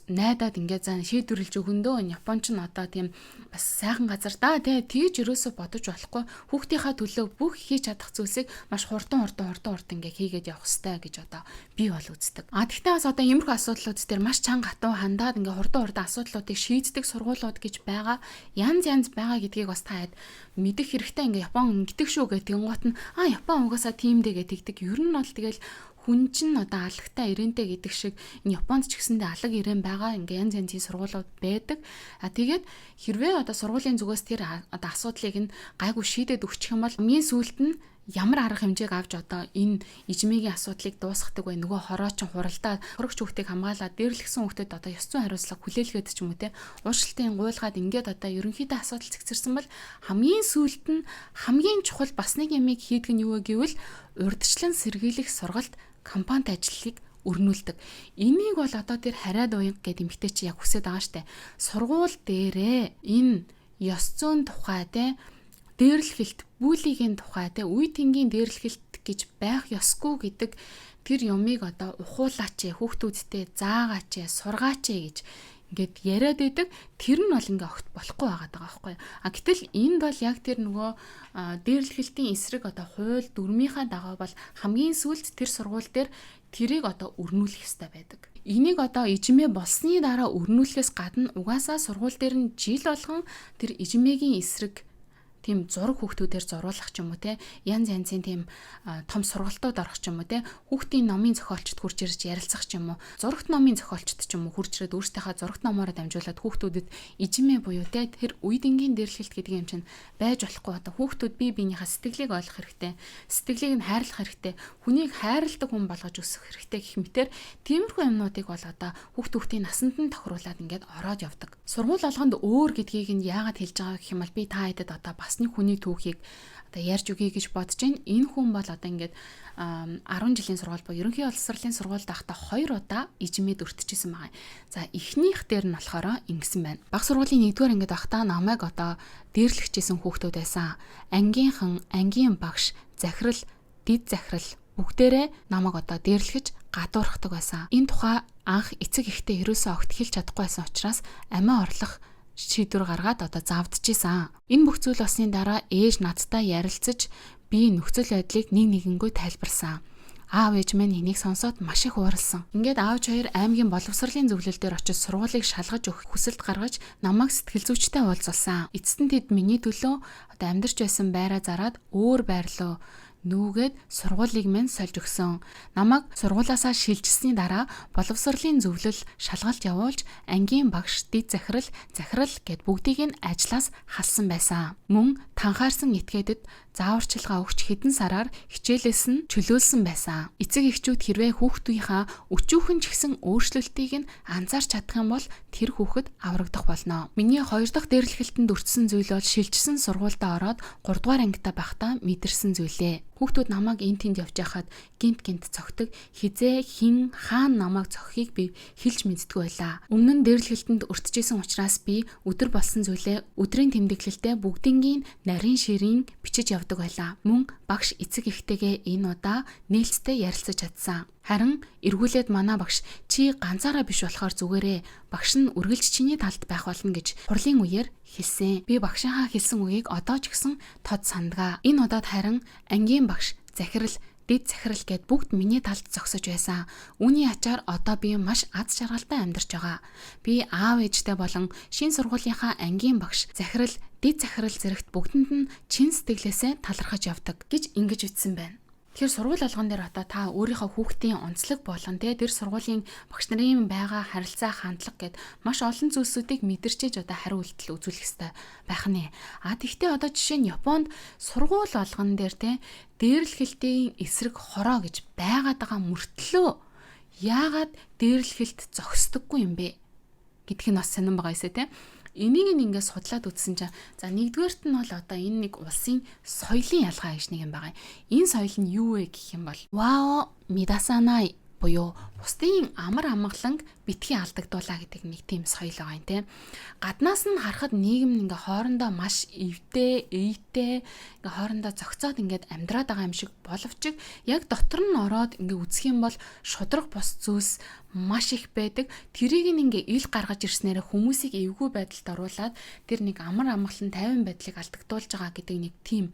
найдаад ингээд за шийдвэрлэж өгөндөө энэ Японч нь одоо тийм бас сайхан газар да тэгж ерөөсө бодож болохгүй хүүхдийнхаа төлөө бүх хийж чадах зүйлсийг маш хурдан ингээд хийгээд явах хэрэгтэй гэж одоо би бол үздэг. Гэхдээ бас одоо иймэрхүү асуудлууд дээр маш чанга хатуу хандаад ингээд хурдан асуудлуудыг шийддэг сургуулиуд гэж байгаа. Янз байгаа гэдгийг бас та хэд мэдэх хэрэгтэй. Ингээд Япон ингэдэг шүү гэдэг гот нь Япон угаасаа тийм дээ тэгдэг. Ер нь бол тэгэл хүн чинь одоо аллагтай ирэнтэй гэдэг шиг энэ Японд ч гэсэндээ алга ирээн байгаа ингээ янз янзын сургуулиуд байдаг. Тэгээд хэрвээ одоо сургуулийн зүгээс тэр одоо асуудлыг нь гайгүй шийдээд өгчих юм бол хамгийн сүүлд нь ямар арга хэмжээг авч одоо энэ ижмээгийн асуудлыг дуусгадаг вэ? Нөгөө хороочин хуралдаа хөрөгч хүүхдийг хамгаалаад дээрлэгсэн хүүхдэд одоо ёс зүйн хариуцлага хүлээлгээд ч юм уу те уучлалтын гуйлгаад ингээд одоо ерөнхийдөө асуудал цэгцэрсэн бол хамгийн сүүлд нь хамгийн чухал бас нэг ямиг хийдэг нь юу вэ гэвэл урьдчилан сэргийлэх сургалт компанид ажлыг өрнүүлдэг. Энийг бол одоо тэр харайд уянг гэдэг эмэгтэй чи яг хүсэж байгаа штэ. Сургууль дээрээ энэ ёс зүйн тухай те дээрлэхэлт бүлигийн тухай те үе тэнгийн дээрлэхэлт гэж байх ёсгүй гэдэг тэр юмыг одоо ухуулаач хүүхдүүдтэй заагаач сургаач гэж ингээд яриад байдаг. Тэр нь бол ингээ огт болохгүй байгаа байхгүй. Гэтэл энд бол яг тэр нөгөө дээрлэхэлтийн эсрэг одоо хууль дүрмийнхаа дагуу бол хамгийн сүүлд тэр сургууль дээр тэрийг одоо өрнүүлэх ёстой байдаг. Энийг одоо ижимээ болсны дараа өрнүүлэхээс гадна угаасаа сургууль дээр нь жил болгон тэр ижимээгийн эсрэг тийм зураг хүүхдүүдээр зуруулах ч юм уу те янз янзын тийм том сургалтууд орох ч юм уу те хүүхдийн номын зохиолчд хурж ирж ярилцах ч юм уу зурагт номын зохиолчд ч юм уу хурж ирээд өөрсдийнхээ зурагт номоор дамжуулаад хүүхдүүдэд ижимээ буюу те тэр үе дэнгийн дээрлэхэлт гэдэг юм чинь байж болохгүй. Одоо хүүхдүүд бие биенийхээ сэтгэлийг ойлгох хэрэгтэй, сэтгэлийг нь хайрлах хэрэгтэй, хүнийг хайрладаг хүн болгож өсгөх хэрэгтэй гэх мэтэр тиймэрхүү юмнуудыг бол одоо хүүхдийн насанд нь тохируулаад ингээд ороод явдаг. Сургууль болгонд өөр гэдгийг нь яагаад хэлж байгаа гэх юм бол би та хэдэд одоо бас нэг хүний түүхийг одоо ярьж өгье гэж бодож байна. Энэ хүн бол одоо ингээд 10 жилийн сургууль буюу ерөнхий боловсролын сургуульд байхдаа 2 удаа ижимэд өртчихсэн байгаа. За эхнийх дээр нь болохоор ингэсэн байна. Баг сургуулийн 1-р ангид байхдаа намайг одоо дээрлэгчсэн хүүхдүүд байсан. Ангийн багш, захирал, дид захирал бүгдээрээ намайг одоо дээрлэгч гадуурхдаг байсан. Энэ тухай анх эцэг ихтэй ерөөсөө огт хэлж чадахгүй байсан учраас амиа орлох шийдвэр гаргаад одоо завдчихсан. Энэ бүх зүйл болсны дараа ээж надтай ярилцаж би нөхцөл байдлыг нэгэнгүй тайлбарсан. Аав ээж минь энийг сонсоод маш их ууралсан. Ингээд аавч хоёр аймгийн боловсролын зөвлөл дээр очиж сургуулийг шалгаж өгөх хүсэлт гаргаж намайг сэтгэл зүйчтэй уулзуулсан. Эцэст нь тэд миний төлөө одоо амьдарч байсан байраа зараад өөр байр руу нүүгээд сургуулийг минь сольж өгсөн. Намайг сургуулаасаа шилжсэний дараа боловсролын зөвлөл шалгалт явуулж ангийн багш, дид захирал гэд бүгдийг нь ажлаас халсан байсан. Мөн танхаарсан этгээдэд зааварчилгаа өгч хэдэн сараар хичээлээс нь чөлөөлсөн байсан. Эцэг эхчүүд хэрвээ хүүхдийнхаа өчүүхэн ч гэсэн өөрчлөлтийг нь анзаарч чадах юм бол тэр хүүхэд аврагдах болно. Миний 2 дахь дээрлэхэлтэнд өртсөн зүйл бол шилжсэн сургуультай ороод 3 дугаар ангитай байхдаа мэдэрсэн зүйлээ. Хүүхдүүд намайг энд тэнд явж байхад гинт цогтөг хизээ хин хаана намайг зохихыг би хэлж мэддэггүй байлаа. Өмнө нь дээрлэхэлтэнд өртөжсэн учраас би өдөр болсон зүйлээ өдрийн тэмдэглэлдээ бүгдийнгийн нарийн ширийн бичиж явдаг байлаа. Мөн багш эцэг ихтэйгээ энэ удаа нээлттэй ярилцаж чадсан. Харин эргүүлээд манай багш чи ганцаараа биш болохоор зүгээрээ багш нь үргэлж чиний талд байх болно гэж хурлын үеэр хэлсэн. Би багшийнхаа хэлсэн үгийг одоо ч гэсэн тод сандгаа. Энэ удаад харин ангийн багш, захирал, дид захирал гэд бүгд миний талд зогсож байсан. Үүний ачаар одоо би маш аз жаргалтай амьдарч байгаа. Би аав ээжтэй болон шин сургуулийнхаа ангийн багш, захирал, дид захирал зэрэгт бүгдэнд нь чин сэтгэлээсээ талархаж явдаг гэж ингэж ütсэн байна. Тэгэхээр сургууль алган дээр одоо та өөрийнхөө хүүхдийн онцлог болон тэр сургуулийн багш нарын байгаа харилцаа хандлага гэд маш олон зүйлсүүдийг мэдэрчээж одоо хариу үйлдэл үзүүлэх хэрэгтэй байх нь. Тэгвэл одоо жишээ нь Японд сургууль алган дээр дээрлэхэлтийн эсрэг хороо гэж байгаад байгаа мөртлөө яагаад дээрлэхэлт зогсдоггүй юм бэ гэдг нь бас сонирн байгаа юмсэ те. Энийг ингээд судлаад үзсэн чинь за нэгдүгээрт нь бол одоо энэ нэг улсын соёлын ялгаа гэж нэг юм байгаа. Энэ соёл нь юу вэ гэх юм бол вао мидасанай буюу бусдын амар амгаланг битгий алдагдуулаа гэдэг нэг тийм соёл байгаа юм те. Гаднаас нь харахад нийгэм ингээ хоорондоо маш эвтэй, ээтэй ингээ хоорондоо зохицоод ингээд амьдраад байгаа юм шиг боловч яг дотор нь ороод ингээ үзэх юм бол шудраг бус зүйлс маш их байдаг. Тэрийг ингээ ил гаргаж ирснээр хүмүүсийг эвгүй байдалд оруулаад тэр нэг амар амгалан тайван байдлыг алдагдуулж байгаа гэдэг нэг тийм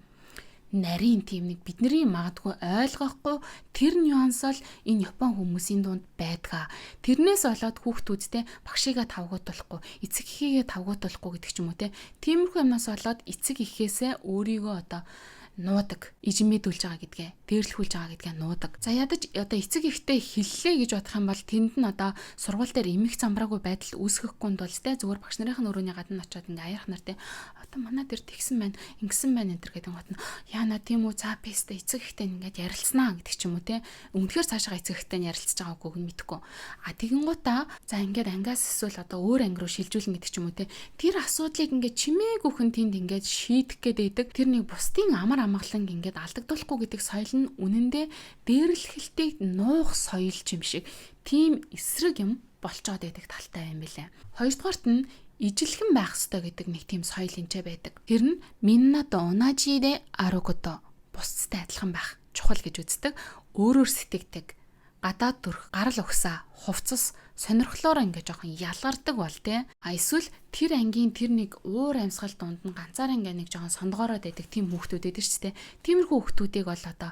нарийн тийм нэг бидний магадгүй ойлгохгүй тэр нюанс л энэ Япон хүмүүсийн дунд байдгаа. Тэрнээс болоод хүүхдүүдтэй багшигаа тавгуутуулахгүй, эцэг эхийгээ тавгуутуулахгүй гэдэг ч юм уу те. Тиймэрхүү юмнаас болоод эцэг эхээсээ өөрийгөө одоо нуудаг, ижимэдүүлж байгаа гэдгээ, дээрлэхүүлж байгаа гэдгээ нуудаг. За ядаж одоо эцэг эхтэй хэллээ гэж бодох юм бол тэнд нь одоо сургууль дээр эмх замбраагүй байдал үүсгэхгүй тул те зүгээр багш нарын өрөөний гадна очиод ингээ аяарх нар те одоо манай дээр тэгсэн байна, ингэсэн байна энэ гэдэг гот нь яана тийм үү за пистэ эцэг эхтэй ингээд ярилцсанаа гэдэг ч юм уу те. Өмнөхөр цаашаа эцэг эхтэй ярилцж байгаа үгүйг нь мэдэхгүй. А тэгэнгуутаа за ингээд ангиас эсвэл одоо өөр анги руу шилжүүлнэ гэдэг ч юм уу те. Тэр асуудлыг ингээд чимээгүйхэн тэнд ингээд шийдэх гээд байдаг. Тэр нэг бусдын амар амгалан ингээд алдагдуулахгүй гэдэг соёл нь үнэндээ дээрлэхэлтийг нуух соёл юм шиг тийм эсрэг юм болцоод байдаг талтай юм билээ. Хоёрдугаарт нь ижилхэн байх ёстой гэдэг нэг тийм соёл энтэй байдаг. Тэр нь миннато унажиде арукото бусдтай адилхан байх чухал гэж үздэг. Өөрөөр сэтгэдэг, гадаад төрх, гарал угсаа, хувцас, сонирхлоор ингээ жоохон ялгардаг бол те. А эсвэл тэр ангийн тэр нэг уур амьсгал дунд нь ганцаараа ингээ нэг жоохон сондгоороод байдаг тийм хүүхдүүд байдаг ч те. Тиймэрхүү хүүхдүүдийг бол одоо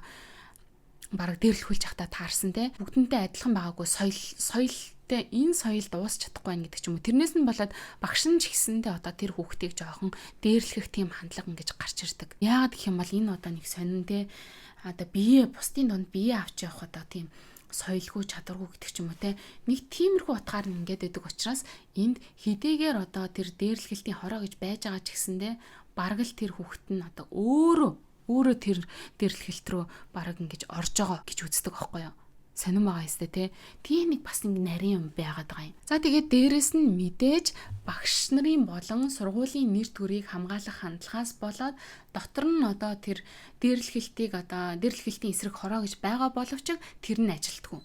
бараг дээрлэхүүлж явахдаа таарсан те. Бүгдэнтэй адилхан байгаагүй соёлтой энэ соёл дуусч чадахгүй байх гэдэг ч юм уу. Тэрнээс нь болоод багш нь ч гэсэндээ одоо тэр хүүхдийг жоохон дээрлэх тийм хандлага ингэж гарч ирдэг. Яагаад гэх юм бол энэ одоо нэг сонин те. Одоо бие бусдын донд бие авч явах одоо тийм соёлгүй чадваргүй гэдэг ч юм уу те. Нэг тиймэрхүү утгаар нь ингээд байдаг учраас энд хэдийгээр одоо тэр дээрлэхэлтийн хороо гэж байж байгаа ч гэсэндээ бараг л тэр хүүхэд нь одоо өөрөө тэр дээрлэхэлт рүү бараг ингэж орж байгаа гэж үздэг аахгүй юу. Сонирн байгаа юм те. Тийм нэг бас нэг нарийн юм байгаад байгаа юм. За тэгээд дээрэс нь мэдээж багш нарын болон сургуулийн нэр төрийг хамгаалах хандлагаас болоод дотор нь одоо тэр дээрлэхэлтийн эсрэг хороо гэж байгаа боловч тэр нь ажилтгүй.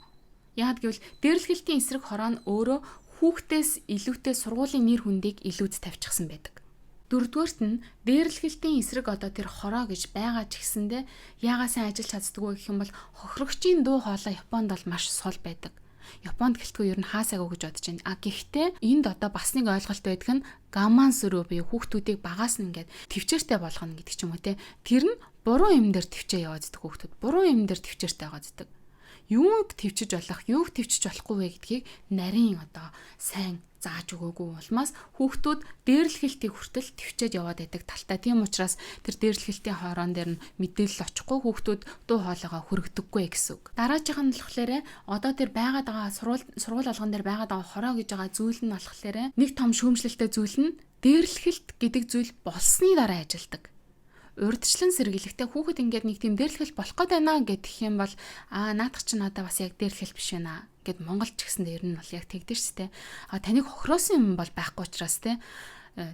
Яг гэвэл дээрлэхэлтийн эсрэг хороо нь өөрөө хүүхдээс илүүтэй сургуулийн нэр хүндийг илүүд тавьчихсан байдаг. Дөрөвдүгээрт нь дээрлэхэлтийн эсрэг одоо тэр хороо гэж байгаа ч гэсэндээ яагаад сайн ажиллаж чаддгүй гэх юм бол хохирогчийн дуу хоолой Японд бол маш сул байдаг. Японд гэлтгүй ер нь хаасаагүй гэж бодож байна. А гэхдээ энд одоо бас нэг ойлголт байдаг нь гамансүрөө буюу хүүхдүүдийг багаас нь ингээд төвчээртэй болгоно гэдэг ч юм уу те. Тэр нь буруу юм дээр төвчөө явааддаг хүүхдүүд. Буруу юм дээр төвчээртэй байгааддаг. Юуг төвчж болох, юуг төвчж болохгүй вэ гэдгийг нарийн одоо сайн зааж өгөөгүй улмаас хүүхдүүд дээрлэхэлтийг хүртэл төвчээд яваад байдаг талтай. Тийм учраас тэр дээрлэхэлтийн хоороон дээр нь мэдээлэл очихгүй хүүхдүүд дуу хоолойгоо хүргдэггүй гэсэн үг. Дараагийн нь болохоор одоо тэр байгаад байгаа сургууль алган дээр байгаад байгаа хороо гэж байгаа зүйл нь болохоор нэг том шүүмжлэлтэй зүйл нь дээрлэхэлт гэдэг зүйл болсны дараа ажилдаг. Урьдчилан сэргийлэхтэй хүүхэд ингээд нэг тийм дээрлэхэл болох гээд байна гэх юм бол наадах чи надаа бас яг дээрлэхэл биш байна гэд Монголч гэсэн дээр нь бол яг тэгдэж штэ. Таныг хохироосон юм бол байхгүй учраас те.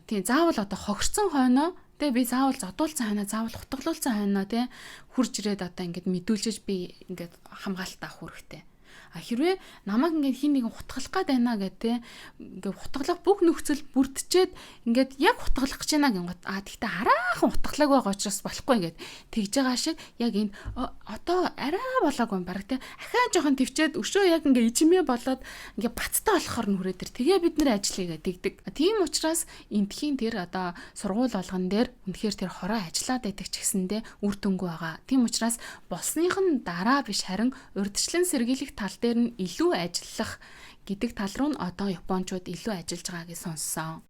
Тийм заавал одоо хохирсон хойноо те би заавал зодуулсан хойноо заавал хутгалуулсан хойноо те хурж ирээд одоо ингээд мэдүүлжиж би ингээд хамгаалалт авах хэрэгтэй. Хэрвээ намайг ингээд хин нэгэн хутгалах гээд байна гэдэг ингээд хутгалах бүх нөхцөл бүрдчихэд ингээд яг хутгалах гэж байна гингот тэгтээ хараахан хутгалааг байгаа учраас болохгүй ингээд тэгж байгаа шиг яг энэ одоо арай болоогүй баг те ахаа жоохон төвчээд өшөө яг ингээд ижимээ болоод ингээд бацтай болохоор нүрээ тэр тэгээ бид нэр ажиллая гэдэг. Тийм учраас эндхийн тэр одоо сургууль болгон дээр үнэхээр тэр хороо ажиллаад байдаг ч гэсэндээ үр дүнгүй байгаа. Тийм учраас болсных нь дараа биш харин урьдчилан сэргийлэх тал дээр нь илүү ажиллах гэдэг тал руу нь одоо японочууд илүү ажиллаж байгааг сонссон.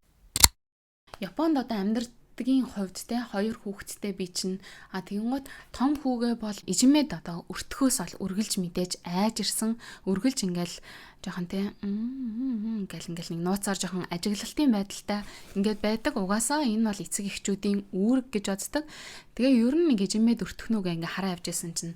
Японд одоо амьдралдгийн хувьд те хоёр хүүхэдтэй би чинь тэгэнгүүт том хүүгээ бол ижимээд одоо өртгөөс ол үргэлж мэдээж айж ирсэн үргэлж ингээл жоохон те ингээл нэг нууцаар жоохон ажиглалтын байдалтай ингээд байдаг. Угаасаа энэ бол эцэг эхчүүдийн үүрэг гэж боддог. Тэгээ ер нь нэг ижимээд өртгөнүүгээ ингээ хараа явжсэн чинь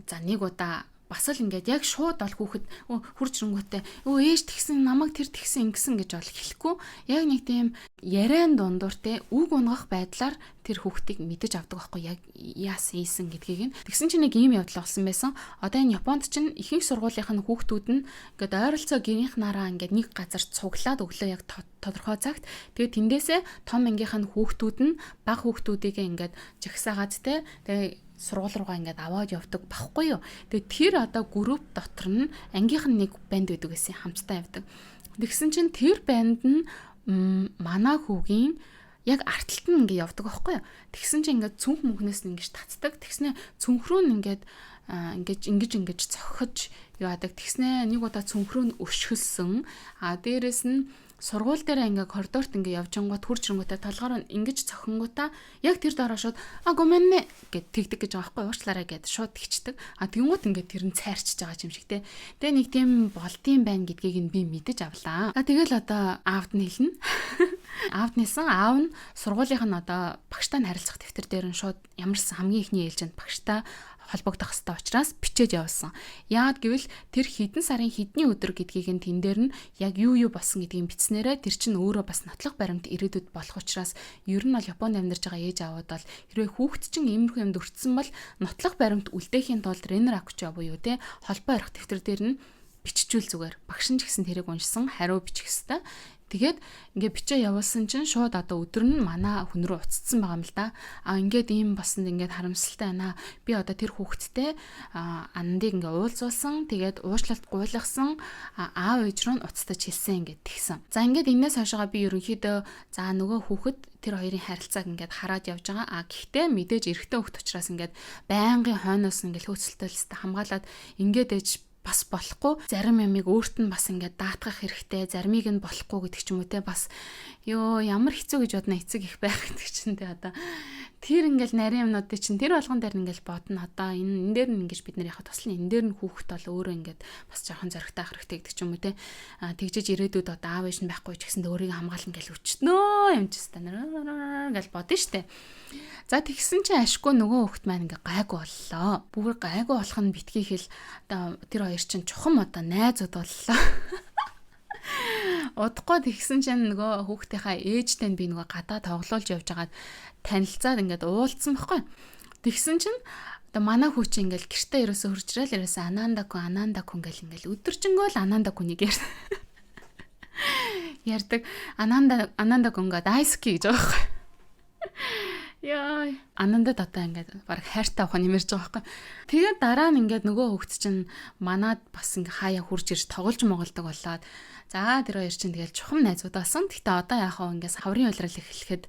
за нэг удаа бас л ингээд яг шууд бол хүүхэд хурж ирэнгүүтээ ээж тэгсэн намайг тэр тэгсэн ингэсэн гэж бол хэлэхгүй яг нэг тийм яриан дундуур те үг унгах байдлаар тэр хүүхдийг мэдэж авдаг байхгүй яг яасан ийсэн гэдгийг нь. Тэгсэн чинь нэг ийм явдал болсон байсан. Одоо энэ Японд чинь ихэнх сургуулийнх нь хүүхдүүд нь ингээд ойролцоо гэрийнх нараа ингээд нэг газар цуглаад өглөө яг тодорхой цагт тэгээд тэндээсээ том ангийнх нь хүүхдүүд нь бага хүүхдүүдийг ингээд жагсаагаад те тэгээд сургууль руугаа ингээд аваад явдаг багхгүй юу. Тэгээд тэр одоо групп дотор нь ангийнх нь нэг банд байдаг гэсэн хамтдаа явдаг. Тэгсэн чинь тэр банд нь манай хүүгийн яг арталт нь ингээд явдаг байхгүй юу. Тэгсэн чинь ингээд цүнх мөнхнөөс нь ингэж татдаг. Тэгснэ цүнхрөө нь ингээд ингэж цохиж яадаг. Тэгснэ нэг удаа цүнхрөө нь өшгөлсөн. Дээрэс нь сургууль дээр ингээ коридорт ингээ явж ангууд хурж ирэнгүүтээ толгоор нь ингэж цохингуудаа яг тэр дараа шууд гомэнэ гэд тэгдэг гэж байгаа байхгүй уучлаарай гэд шууд тэгчдэг. Тэгэнгүүт ингээ тэр нь цайрчж байгаа юм шиг те. Тэгээ нэг тийм болдсон байна гэдгийг нь би мэдэж авлаа. Тэгэл одоо аавд нь хэлнэ. Аавд нэлсэн аав нь сургуулийнх нь одоо багштай нь харилцах дэвтэр дээр нь шууд ямарсан хамгийн ихний ээлжинд багштай холбогдох хэвээр учраас бичээд явуулсан. Яагаад гэвэл тэр хэдэн сарын хэдний өдөр гэдгийг нь тэн дээр нь яг юу болсон гэдгийг бичснээрээ тэр чинь өөрөө бас нотлох баримт ирээдүйд болох учраас ер нь бол Японд амьдарч байгаа ээж аавууд бол хэрвээ хүүхэд чинь иймэрхүү юмд өртсөн бол нотлох баримт үлдээхийн тулд Ренер Акуча буюу те холбоо барих дэвтэр дээр нь биччихвэл зүгээр. Багш нь ч гэсэн тэрийг уншсан хариу бичих хэвээр. Тэгээд ингээ бичээ явуулсан чинь шууд одоо өдөр нь манай хүн рүү уццсан байгаа юм л да. Ингээд ийм баснд ингээд харамсалтай байна. Би одоо тэр хүүхэдтэй андыг ингээ уулзуулсан. Тэгээд уучлалт гуйлгасан. Аав ээж рүү уцтаж хэлсэн ингээд тэгсэн. За ингээд энэс хойшоо би ерөнхийдөө за нөгөө хүүхэд тэр хоёрын харилцааг ингээд хараад явж байгаа. Гэхдээ мэдээж эрэгтэй хүүхэд учраас ингээд байнгын хойноос ингээд хөөцөлтөлсөд хамгаалаад ингээд ээж бас болохгүй зарим ямиг өөрт нь бас ингээд даатгах хэрэгтэй заримыг нь болохгүй гэдэг ч юм уу те бас ямар хэцүү гэж бодно эцэг их байх гэдэг чинь те одоо тэр ингээл нарийн юмнуудыг чинь тэр болгон дээр ингээл бодно одоо энэ дээр нь ингэж бид нар яхад туслана энэ дээр нь хүүхэд бол өөрөө ингээд бас жоохон зоригтой ах хэрэгтэй гэдэг ч юм уу те тэгжиж ирээдүйд одоо аав ээж нь байхгүй ч гэсэндээ өөрийг хамгаална гэж өчтнөө юм ч гэсэн гэж бодно штэ. За тэгсэн чинь ашгүй нөгөө хүүхэд маань ингээ гайгүй боллоо. Бүр гайгүй болох нь битгий хэл одоо тэр хоёр чинь чухам одоо найзууд боллоо. Удахгүй тэгсэн чинь нөгөө хүүхдийнхаа ээжтэй би нөгөө гадаа тоглуулж явж байгаад танилцаад ингээд уулзсан байхгүй. Тэгсэн чинь одоо манай хүү чинь ингээл гэртээ ерөөсө хуржрал ерөөсө анандаку ингээл өдөржингөө л анандакунийг ярьдаг. Анандакунга дайски гэж байгаа байхгүй. Яа, анандад одоо ингээд баг хайртай ухаан нэмэрж байгаа байхгүй. Тэгээд дараа нь ингээд нөгөө хөвгт чинь манад бас ингээ хаяа хурж ирж тоглож моголдог болоод за тэр хоёр чинь тэгэл чухам найзууд болсон. Гэтэ одоо яах вэ ингээс хаврын уйлрал эхлэхэд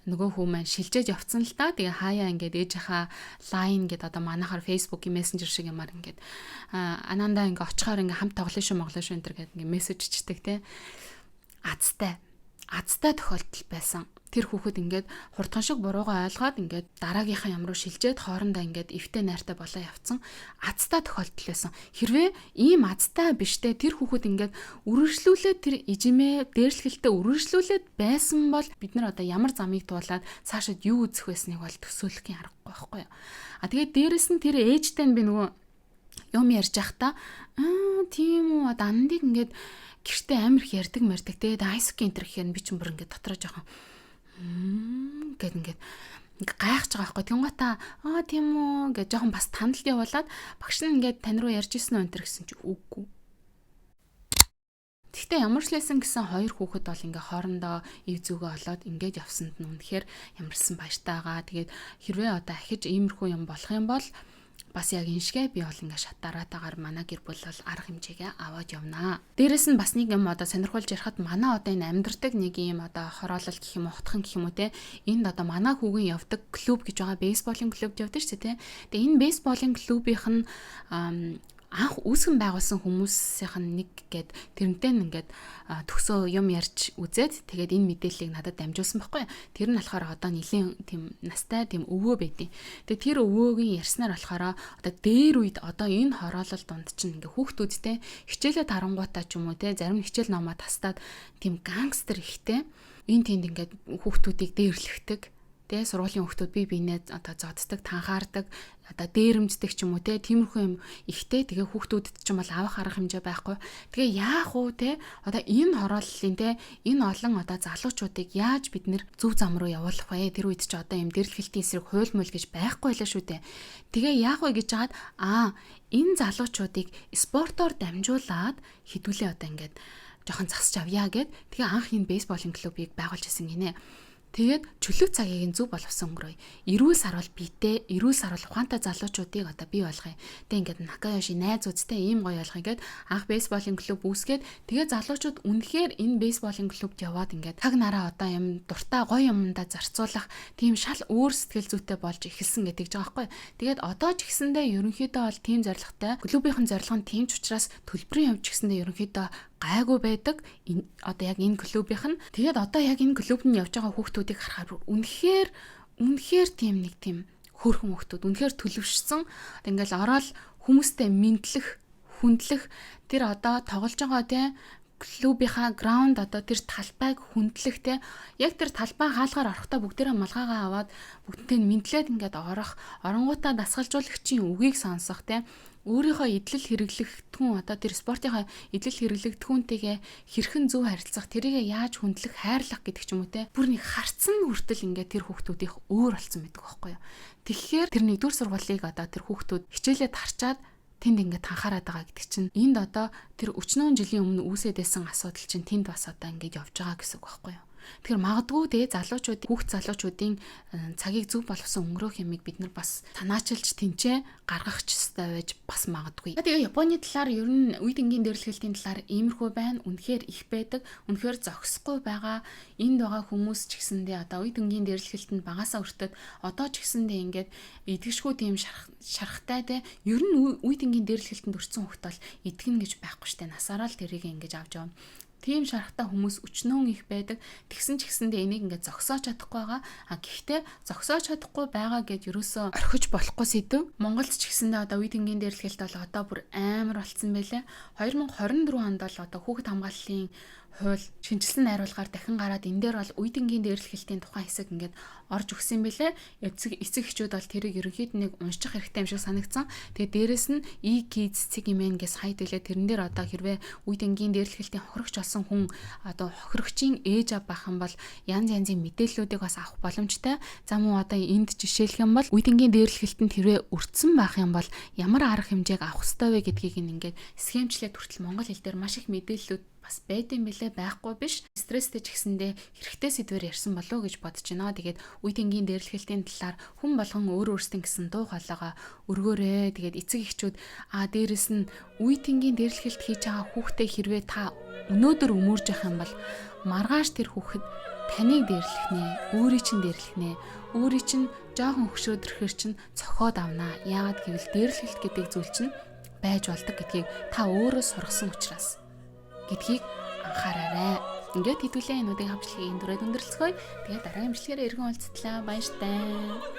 нөгөө хүү маань шилжээж явцсан л та. Тэгээ хаяа ингээд ээжийнхаа лайн гэдэг одоо манайхаар фейсбુક мессенжер шиг юмар ингээд анандаа ингээ очихоор ингээ хамт тоглоно шүү моглоо шүү энэ төр гэдэг ингээ мессеж ичдэг те. Азтай тохиолдол байсан. Тэр хүүхэд ингээд хурдхан шиг буруугаа ойлгоод ингээд дараагийнхаа ямар шилжээд хоорондоо ингээд эвтэй найртай болоо явцсан азтай тохиолдол байсан. Хэрвээ ийм азтай биштэй тэр хүүхэд ингээд үргэлжлүүлээд тэр ижимээ дээрлэхэлтэд үргэлжлүүлээд байсан бол бид нар одоо ямар замыг туулаад цаашид юу үзэх байсныг бол төсөөлөхийн аргагүй байхгүй юу. Тэгээд дээрэс нь тэр ээжтэй би нөгөө юм ярьж байхдаа тийм үү дандыг ингээд гэртээ амар их ярддаг мэрдэг тэгээд айск энтер гэхээр би ч бүр ингээд дотроо жоохон гэд ингээд гайхаж байгаа байхгүй тэнгуутаа тийм үү гэж жоохон бас таналт явуулаад багш нь ингээд тань руу ярьж исэн үү энтер гэсэн чи үгүй. Гэхдээ ямар ч лсэн гэсэн хоёр хүүхэд бол ингээ хоорондоо ив зүгээ олоод ингээд явсанд нь үнэхээр ямарсан баяртайгаа тэгээд хэрвээ одоо ахиж иймэрхүү юм болох юм бол бас яг иншгээ би бол ингээ шатараатаагаар манай гэр бүл бол арга хэмжээгээ аваад явнаа. Дээрэс нь бас нэг юм одоо сонирхолж ярихад манай одоо энэ амьдрдаг нэг юм одоо хороолол гэх юм уу утхан гэх юм уу те энд одоо манай хүүгийн явдаг клуб гэж байгаа бейсболын клубд явдаг шүү дээ те. Тэгээ энэ бейсболын клубийнх нь анх үүсгэн байгуулсан хүмүүсийнх нь нэг гээд тэрнтэй ингээд төгсөө юм ярьж үзээд тэгээд энэ мэдээллийг надад дамжуулсан байхгүй. Тэр нь болохоор одоо нэлийн тийм настай тийм өвөө байдیں۔ Тэгээд тэр өвөөгийн ярьснаар болохоор одоо дээр үед одоо энэ хороолол дунд чинь ингээ хүүхдүүдтэй хичээлээ тарангуутаа ч юм уу те зарим хичээл номоо тастаад тийм гангстер ихтэй энэ тэнд ингээд хүүхдүүдийг дээрлэхдэг. Тэ сургуулийн хүүхдүүд бие биенээ одоо зодддаг, танхаардаг, одоо дээрэмждэг ч юм уу те тиймэрхүү юм ихтэй тэгээ хүүхдүүдэд ч юм бол авах арга хэмжээ байхгүй. Тэгээ яах вэ те одоо энэ хорооллын те энэ олон одоо залуучуудыг яаж бид нэр зөв зам руу явуулах вэ? Тэр үед ч одоо юм дээрлэхэлтийн эсрэг хууль мөл гэж байхгүй байлаа шүү дээ. Тэгээ яах вэ гэж хаад энэ залуучуудыг спортоор дамжуулаад хідүүлээ одоо ингээд жоохон засч авъя гэд тэгээ анх энэ бейсболын клубыг байгуулж ирсэн гинэ. Тэгээд чөлөө цагийг нь зөв боловсон өнгөрөе. Эрүүл сарвал биетэй, эрүүл сарвал ухаантай залуучуудыг одоо бий болгоё. Тэг ингээд Накаёши найз үзтэй ийм гоё болгоё гэд анх бейсболын клуб үүсгээд тэгээ залуучууд үнэхээр энэ бейсболын клубт яваад ингээд таг нараа одоо юм дуртай гоё юмдаа зарцуулах тийм шал өөр сэтгэл зүйтэй болж эхэлсэн гэдэг жаа байхгүй. Тэгээд одоо ч гэсэндээ ерөнхийдөө бол тийм зорилготой. Клубийн зорилго нь тийм ч учраас төлбөрийн хувьд ч гэсэндээ ерөнхийдөө гайгүй байдаг. Одоо яг энэ клубийнх нь тэгээд одоо яг энэ клубт нь явж байгаа хүүхдүүдийг харахаар үнэхээр тийм нэг тийм хөөрхөн хүүхдүүд үнэхээр төлөвшсөн. Ингээл ороод хүмүүстэй мэдлэх, хүндлэх тэр одоо тоглож байгаа те клубийнхаа граунд одоо тэр талбайг хүндлэх те яг тэр талбай хаалгаар орохдоо бүгдээрээ малгайгаа аваад бүгдтэй мэдлээд ингээд оронгуудаа дасгалжуулагчийн үгийг сонсох те өөрийнхөө идэл хэрэглэгдэхүүн одоо тэр спортынхаа идэл хэрэглэгдэхүүнтэйгээ хэрхэн зөв харилцах тэрийгээ яаж хүндлэх хайрлах гэдэг ч юм уу те бүр нэг харцсан хүртэл ингээд тэр хүүхдүүдийнх өөр болсон байдаг байхгүй юу. Тэгэхээр тэр нэгдүгээр сургуулийг одоо тэр хүүхдүүд хичээлээд харчаад тэнд ингээд танхаараад байгаа гэдэг чинь энд одоо тэр өчнөө жилийн өмнө үүсээд байсан асуудал чинь тэнд бас одоо ингээд явж байгаа гэсэн үг байхгүй юу. Тэгэхээр магадгүй тэгээ хүүхд залуучуудын цагийг зөв болгосон өнгөрөх юмыг бид нар бас санаачилж тэнцээ гаргах ч ёстой байж бас магадгүй. Тэгээ Японы талаар ер нь үе дэнгийн дээрлэхэлтийн талаар иймэрхүү байна. Үнэхээр их байдаг. Үнэхээр зохисгүй байгаа. Энд байгаа хүмүүс ч гэсэндээ одоо үе дэнгийн дээрлэхэлтэнд багасаа өртөд одоо ч гэсэндээ ингээд идэгшгүй тийм шарахтай те ер нь үе дэнгийн дээрлэхэлтэнд өртсөн хүүхд бол идэгнэ гэж байхгүй штэ. Насаараа л тэрийг ингэж авч явна. Тийм шарахтай хүмүүс өчнөө их байдаг. Тэгсэн ч гэсэндээ энийг ингээд зогсоож чадахгүй байгаа. Гэхдээ зогсоож чадахгүй байгаа гэд ерөөсөө орхиж болохгүй сэдв. Монголд ч гэсэндээ одоо үе дэнгийн дээрлэхэлт бол одоо бүр амар болцсон байлээ. 2024 онд бол одоо хүүхэд хамгааллын хууль шинжилсэн найруулгаар дахин гараад энэ дээр бол үе дэнгийн дээрлэхэлтийн тухайн хэсэг ингээд орж өгсөн бэлээ. Эцэг эхчүүд бол тэрийг ерөнхийд нэг уншчих хэрэгтэй юм шиг санагдсан. Тэгээ дээрэс нь e-kids цэгимэн гэс хайд үлээ тэрэн дээр одоо хэрвээ үе дэнгийн дээрлэхэлтийн хохирогч болсон хүн одоо хохирогчийн ээж аав байх юм бол янз янзын мэдээллүүдийг бас авах боломжтой. За мөн одоо энд жишээлх юм бол үе дэнгийн дээрлэхэлтэнд хэрвээ өртсөн байх юм бол ямар арга хэмжээг авах ёстой вэ гэдгийг ингээд схемчлээд хүртэл монгол хэл дээр маш их мэдээллүүд бас байд юм бэлээ байхгүй биш. Стресстэй ч гэсэндээ хэрэгтэй сэдвээр ярьсан болов уу гэж бодож байна. Тэгээд үе дэнгийн дээрлэхэлтийн талаар хүн болгон өөр өөрсдийн гэсэн дуу хоолойгоо өргөөрэй. Тэгээд эцэг эхчүүд дээрэс нь үе дэнгийн дээрлэхэлт хийж байгаа хүүхдээ хэрвээ та өнөөдөр өмөрж явах юм бол маргааш тэр хүүхэд таныг дээрлэх нэ, өөрийн чинь дээрлэх нэ, өөрийн чинь жоохон хөшөөдрөхөр чинь цохоод авнаа. Яагаад гэвэл дээрлэхэлт гэдэг зүйл чинь байж болдог гэдгийг та өөрөө сургасан учраас гэдгийг анхаараарай. Ингээд хэдүүлээ энүүдийг хамтлагийн дүрээд өндөрлцгөөе. Тэгээд дараагийн бичлэгээр иргэн уулзтлаа. Баяртай.